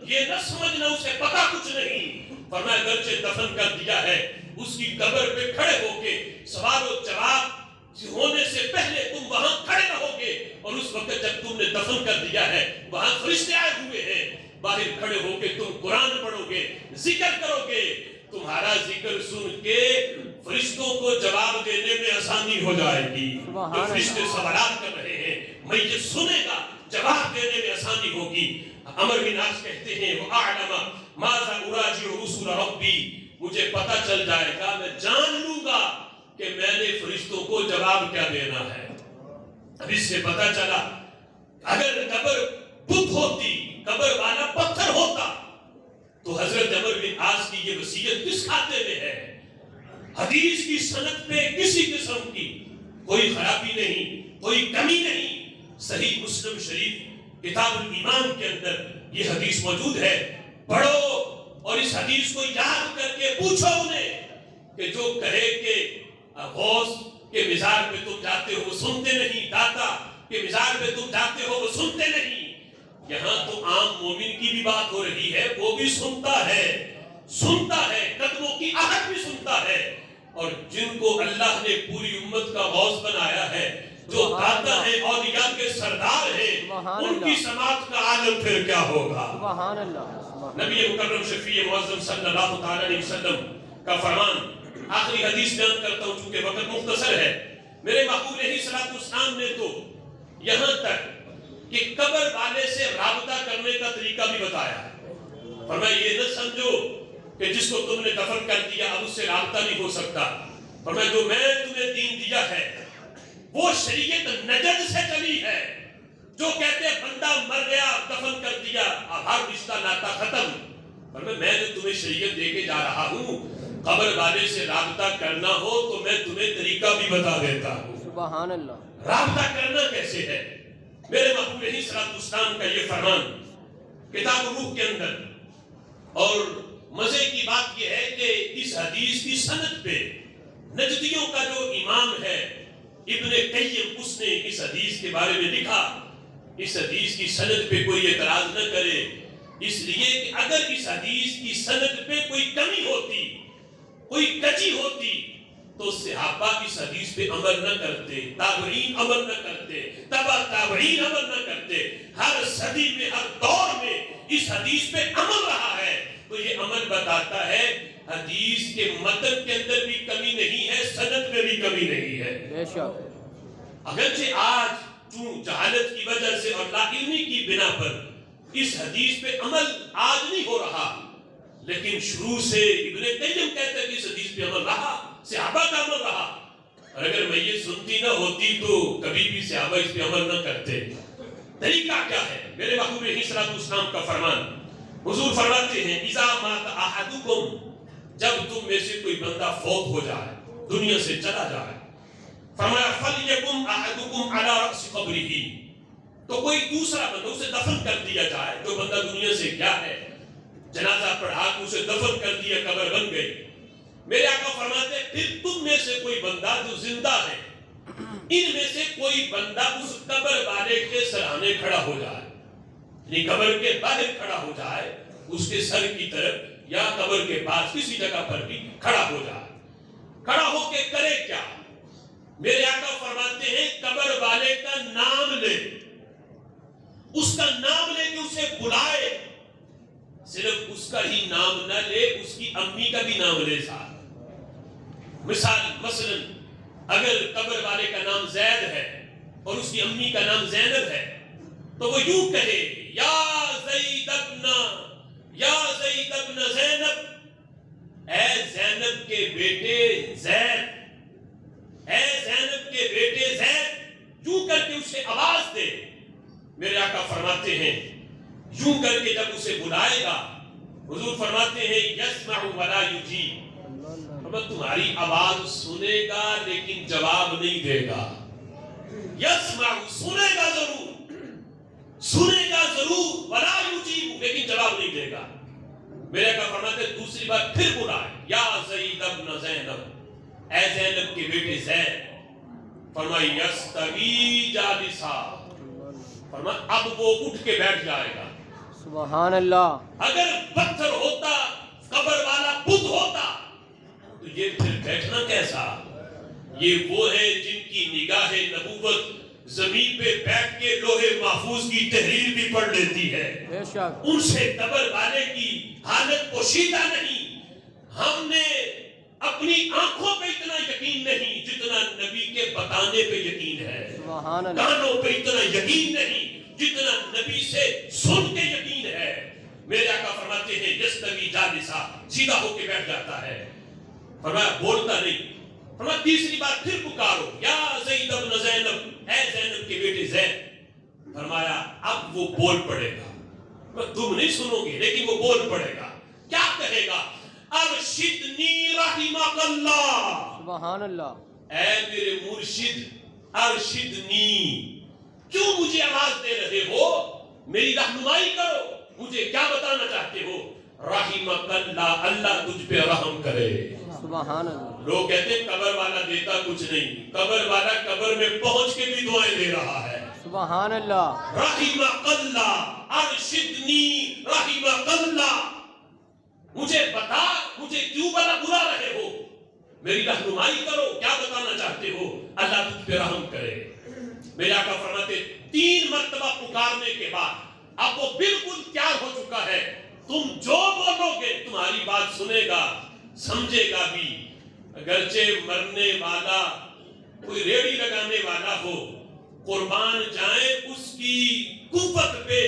یہ نہ سمجھنا اسے پتا کچھ نہیں. فرمایا اگرچہ دفن کر دیا ہے، اس کی قبر پہ کھڑے ہو کے سوال و جواب ہونے سے پہلے تم وہاں کھڑے رہو گے، اور اس وقت جب تم نے دفن کر دیا ہے وہاں فرشتے آئے ہوئے ہیں، باہر کھڑے ہو کے تم قرآن پڑھو گے، ذکر کرو گے، تمہارا ذکر سن کے فرشتوں کو جواب دینے میں آسانی ہو جائے گی. جو فرشتے سوالات کر رہے ہیں میت سنے گا, جواب دینے میں آسانی ہوگی. عمر بن عاص کہتے ہیں وَأَعْلَمَ مَاذَا أُرَاجِعُ رُسُلَ رَبِّي, مجھے پتہ چل جائے گا, میں جان لوں گا کہ میں نے فرشتوں کو جواب کیا دینا ہے. اب اس سے پتہ چلا اگر قبر بت ہوتی, قبر والا پتھر ہوتا, تو حضرت عمر بن عاص کی یہ وصیت کس کھاتے میں ہے؟ حدیث کی سند پہ کسی قسم کی کوئی خرابی نہیں, کوئی کمی نہیں. صحیح مسلم شریف کتاب الایمان کے اندر یہ حدیث موجود ہے. پڑھو اور اس حدیث کو یاد کر کے پوچھو انہیں کہ جو کہے کہ غوث کے مزار پہ تم جاتے ہو وہ سنتے نہیں, داتا کے مزار پہ تم جاتے ہو وہ سنتے نہیں. یہاں تو عام مومن کی بھی بات ہو رہی ہے, وہ بھی سنتا ہے, قدموں کی آہٹ بھی سنتا ہے. اور جن کو اللہ نے پوری امت کا غوث بنایا ہے, جو داتا ہیں, اولیاء کے سردار ہیں, ان کی سماعت کا عالم پھر کیا ہوگا. سبحان اللہ. نبی مکرم شفیع معظم صلی اللہ تعالی علیہ وسلم کا فرمان, آخری حدیث بیان کرتا ہوں چونکہ وقت مختصر ہے. میرے محبوب علیہ الصلوۃ والسلام نے تو یہاں تک کہ قبر والے سے رابطہ کرنے کا طریقہ بھی بتایا ہے. فرمایا یہ نہ سمجھو کہ جس کو تم نے دفن کر دیا اب اس سے رابطہ نہیں ہو سکتا. فرمایا جو میں تمہیں دین دیا ہے وہ شریعت نجد سے چلی ہے, جو کہتے ہیں بندہ مر گیا دفن کر دیا اب ہر رشتہ ناتا ختم. فرمایا میں جو تمہیں شریعت دے کے جا رہا ہوں, قبر والے سے رابطہ کرنا ہو تو میں تمہیں طریقہ بھی بتا دیتا ہوں. سبحان اللہ. رابطہ کرنا کیسے ہے؟ میرے محبوب علیہ الصلوۃ والسلام کا یہ فرمان کتاب روح کے اندر. اور مزے کی بات یہ ہے کہ اس حدیث کی سند پہ نجدیوں کا جو امام ہے ابن قیم, اس نے اس حدیث کے بارے میں لکھا. اس حدیث کی سند پہ کوئی اعتراض نہ کرے, اس لیے کہ اگر اس حدیث کی سند پہ کوئی کمی ہوتی, کوئی کجی ہوتی, تو صحابہ اس حدیث پہ عمل نہ کرتے, تابعین عمل نہ کرتے, تبع تابعین عمل نہ کرتے. ہر صدی میں, ہر دور میں اس حدیث پہ عمل رہا ہے. تو یہ عمل بتاتا ہے حدیث کے متن کے اندر بھی کمی نہیں ہے, سند میں بھی کمی نہیں ہے. بے شک. اگرچہ آج چون جہالت کی وجہ سے اور لا علمی کی بنا پر اس حدیث پہ عمل آج نہیں ہو رہا, لیکن شروع سے ابن قیم کہتا ہے کہ اس حدیث پہ عمل رہا, صحابہ کا عمل رہا. اور اگر میں یہ سنتی نہ ہوتی تو کبھی بھی صحابہ اس پہ عمل نہ کرتے. طریقہ کیا ہے؟ میرے محبوب علیہ الصلوۃ والسلام کا فرمان, حضور فرماتے ہیں اذا مات احدکم, جب تم میں سے کوئی بندہ فوت ہو جائے, دنیا سے چلا جائے, فرمایا فلیکم احدکم علی رأس قبرہ, تو کوئی دوسرا بندہ اسے دفن کر دیا جائے. جو بندہ دنیا سے گیا ہے, جنازہ پڑھا کے اسے دفن کر دیا, قبر بن گئی. میرے آقا فرماتے ہیں پھر تم میں سے کوئی بندہ جو زندہ ہے, ان میں سے کوئی بندہ اس قبر والے کے سرانے کھڑا ہو جائے, یعنی قبر کے باہر کھڑا ہو جائے, اس کے سر کی طرف یا قبر کے پاس کسی جگہ پر بھی کھڑا ہو جائے. کھڑا ہو کے کرے کیا؟ میرے آقا فرماتے ہیں قبر والے کا نام لے, اس کا نام لے کے اسے بلائے. صرف اس کا ہی نام نہ لے, اس کی امی کا بھی نام لے ساتھ. مثلا اگر قبر والے کا نام زید ہے اور اس کی امی کا نام زینب ہے, تو وہ یوں کہے یا زید ابن زینب, اے زینب کے بیٹے زید, اے زینب کے بیٹے زید, یوں کر کے اسے آواز دے. میرے آقا فرماتے ہیں یوں کر کے جب اسے بلائے گا, حضور فرماتے ہیں یسمع ولا یجیب, تمہاری آواز سنے گا لیکن جواب نہیں دے گا. یسمع, سنے گا ضرور, ولا یجیب, لیکن جواب نہیں دے گا. میرے آقا فرماتے ہیں دوسری بار پھر بلائے یا زید ابن زینب, اے زینب کے بیٹے زید. فرمایا یستوی جالسا, فرمایا اب وہ اٹھ کے بیٹھ جائے گا. سبحان اللہ. اگر پتھر ہوتا, قبر والا بت ہوتا, تو یہ پھر بیٹھنا کیسا؟ یہ وہ ہے جن کی نگاہ نبوت زمین پہ بیٹھ کے لوہے محفوظ کی تحریر بھی پڑھ لیتی ہے. بے شک. ان سے قبر والے کی حالت پوشیدہ نہیں. ہم نے اپنی آنکھوں پہ اتنا یقین نہیں جتنا نبی کے بتانے پہ یقین ہے، سبحان اللہ، کانوں پہ اتنا یقین نہیں جتنا نبی سے سن کے یقین ہے۔ میرے آقا فرماتے ہیں یستوی جالسا، سیدھا ہو کے بیٹھ جاتا ہے، فرمایا بولتا نہیں۔ فرمایا تیسری بار پھر پکارو یا زید بن زینب، اے زینب کے بیٹے زید۔ فرمایا اب وہ بول پڑے گا، تم نہیں سنو گے لیکن وہ بول پڑے گا۔ کیا کہے گا؟ ارشدنی رحمک اللہ، سبحان اللہ، اے میرے مرشد ارشدنی، کیوں مجھے آواز دے رہے ہو؟ میری رہنمائی کرو، مجھے کیا بتانا چاہتے ہو؟ رحمک اللہ، اللہ تجھ پہ رحم کرے۔ سبحان اللہ، لوگ کہتے ہیں قبر والا دیتا کچھ نہیں، قبر والا قبر میں پہنچ کے بھی دعائیں دے رہا ہے۔ سبحان اللہ، رحمک اللہ، ارشدنی رحمک اللہ، مجھے بتا، مجھے کیوں بلا رہے ہو؟ میری رہنمائی کرو، کیا بتانا چاہتے ہو؟ اللہ تجھ پہ رحم کرے۔ میرے آقا فرماتے 3 مرتبہ پکارنے کے بعد اب وہ بالکل تیار ہو چکا ہے، تم جو بولو گے تمہاری بات سنے گا، سمجھے گا بھی۔ اگرچہ مرنے والا کوئی ریڑھی لگانے والا ہو، قربان جائیں اس کی قوت پہ،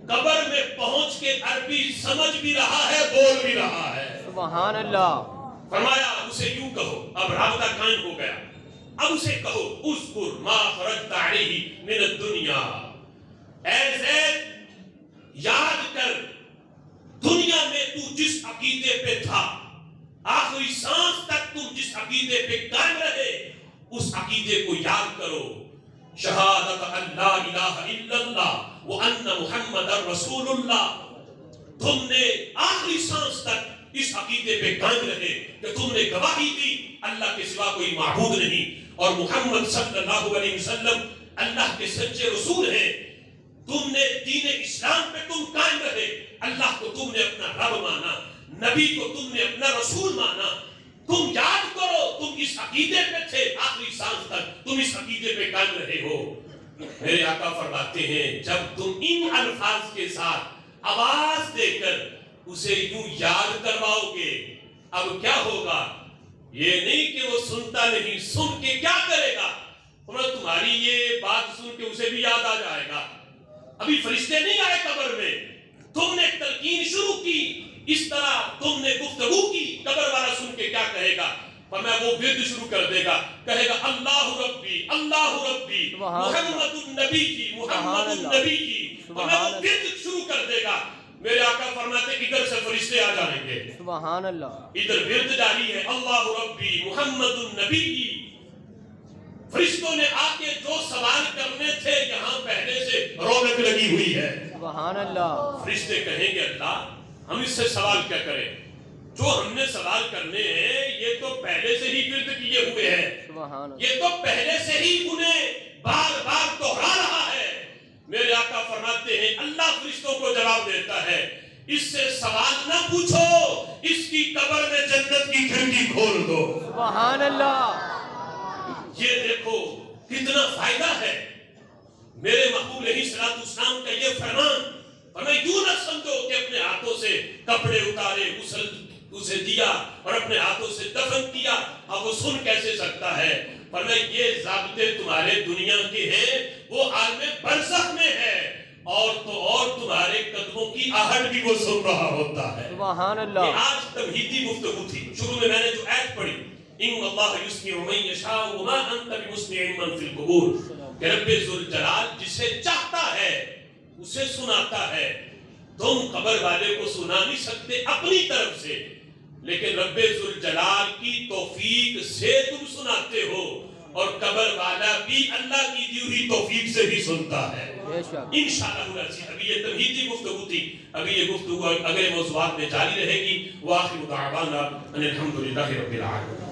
قبر میں پہنچ کے عربی سمجھ بھی رہا ہے، بول بھی رہا ہے۔ سبحان اللہ، فرمایا اسے یوں کہو، اب رابطہ قائم ہو گیا، اب اسے کہو اذکر ما خرجت علیہ من الدنیا، اے زید یاد کر دنیا میں تو جس عقیدے پہ تھا، آخری سانس تک تم جس عقیدے پہ قائم رہے اس عقیدے کو یاد کرو۔ شہادت ان لا الہ الا اللہ وان محمد رسول اللہ، تم نے آخری سانس تک اس عقیدے پہ قائم رہے کہ تم نے گواہی دی اللہ کے سوا کوئی معبود نہیں اور محمد صلی اللہ علیہ وسلم اللہ کے سچے رسول ہیں۔ تم نے دین اسلام پہ تم قائم رہے، اللہ کو تم نے اپنا رب مانا، نبی کو تم نے اپنا رسول مانا۔ تم یاد کرو تم اس عقیدے پہ تھے، آخری سانس تک تم اس عقیدے پہ قائم رہے ہو۔ میرے آقا فرماتے ہیں جب تم ان الفاظ کے ساتھ آواز دے کر اسے یوں یاد کرواؤ گے، اب کیا ہوگا؟ یہ نہیں کہ وہ سنتا نہیں، سن کے کیا کرے گا؟ تمہاری یہ بات سن کے اسے بھی یاد آ جائے گا۔ ابھی فرشتے نہیں آئے قبر میں، تم نے تلقین شروع کی، اس طرح تم نے گفتگو کی، قبر والا سن کے کیا کہے گا؟ فرمایا وہ ورد شروع کر دے گا، کہے گا اللہ ربی اللہ ربی محمد النبی جی محمد النبی جی، فرمایا وہ ورد شروع کر دے گا۔ میرے آقا فرماتے ادھر سے فرشتے آ جائیں گے، سبحان اللہ، ادھر ورد جاری ہے اللہ ربی محمد النبی جی۔ فرشتوں نے آ کے جو سوال کرنے تھے یہاں پہلے سے رونق لگی ہوئی ہے۔ سبحان اللہ، فرشتے کہیں گے اللہ ہم اس سے سوال کیا کریں؟ جو ہم نے سوال کرنے ہیں یہ تو پہلے سے ہی ورد کیے ہوئے ہیں، سبحان اللہ، یہ تو پہلے سے ہی انہیں بار بار دہرا رہا ہے۔ میرے آقا فرماتے ہیں اللہ فرشتوں کو جواب دیتا ہے اس سے سوال نہ پوچھو، اس کی قبر میں جنت کی کھڑکی کھول دو۔ سبحان اللہ، یہ دیکھو کتنا فائدہ ہے میرے محبوب علیہ السلام کا یہ فرمان۔ ہمیں یوں نہ سمجھو کہ اپنے ہاتھوں سے کپڑے اتارے، غسل اسے دیا اور اپنے ہاتھوں سے دفن کیا، اب وہ سن کیسے سکتا ہے؟ فرمایا یہ ضابطے تمہارے دنیا کے ہیں، وہ عالم برزخ میں ہے، اور تو اور تمہارے قدموں کی آہٹ بھی وہ سن رہا ہوتا ہے۔ سبحان اللہ، یہ آج تمہیدی گفتگو تھی۔ شروع میں نے جو آیت پڑھی ان اللہ یسمع من یشاء وما انت بمسمع من فی القبور، کہ رب ذوالجلال جسے چاہتا ہے اسے سناتا ہے۔ تم قبر والے کو سنا نہیں سکتے اپنی طرف سے، لیکن رب ذوالجلال کی توفیق سے تم سناتے ہو، اور قبر والا بھی اللہ کی دی ہوئی توفیق سے بھی سنتا ہے۔ انشاءاللہ العزیز ابھی یہ تمہیدی گفتگو تھی، ابھی یہ گفتگو اگلے موضوعات میں جاری رہے گی۔ وآخر دعوانا ان الحمدللہ رب العالمین۔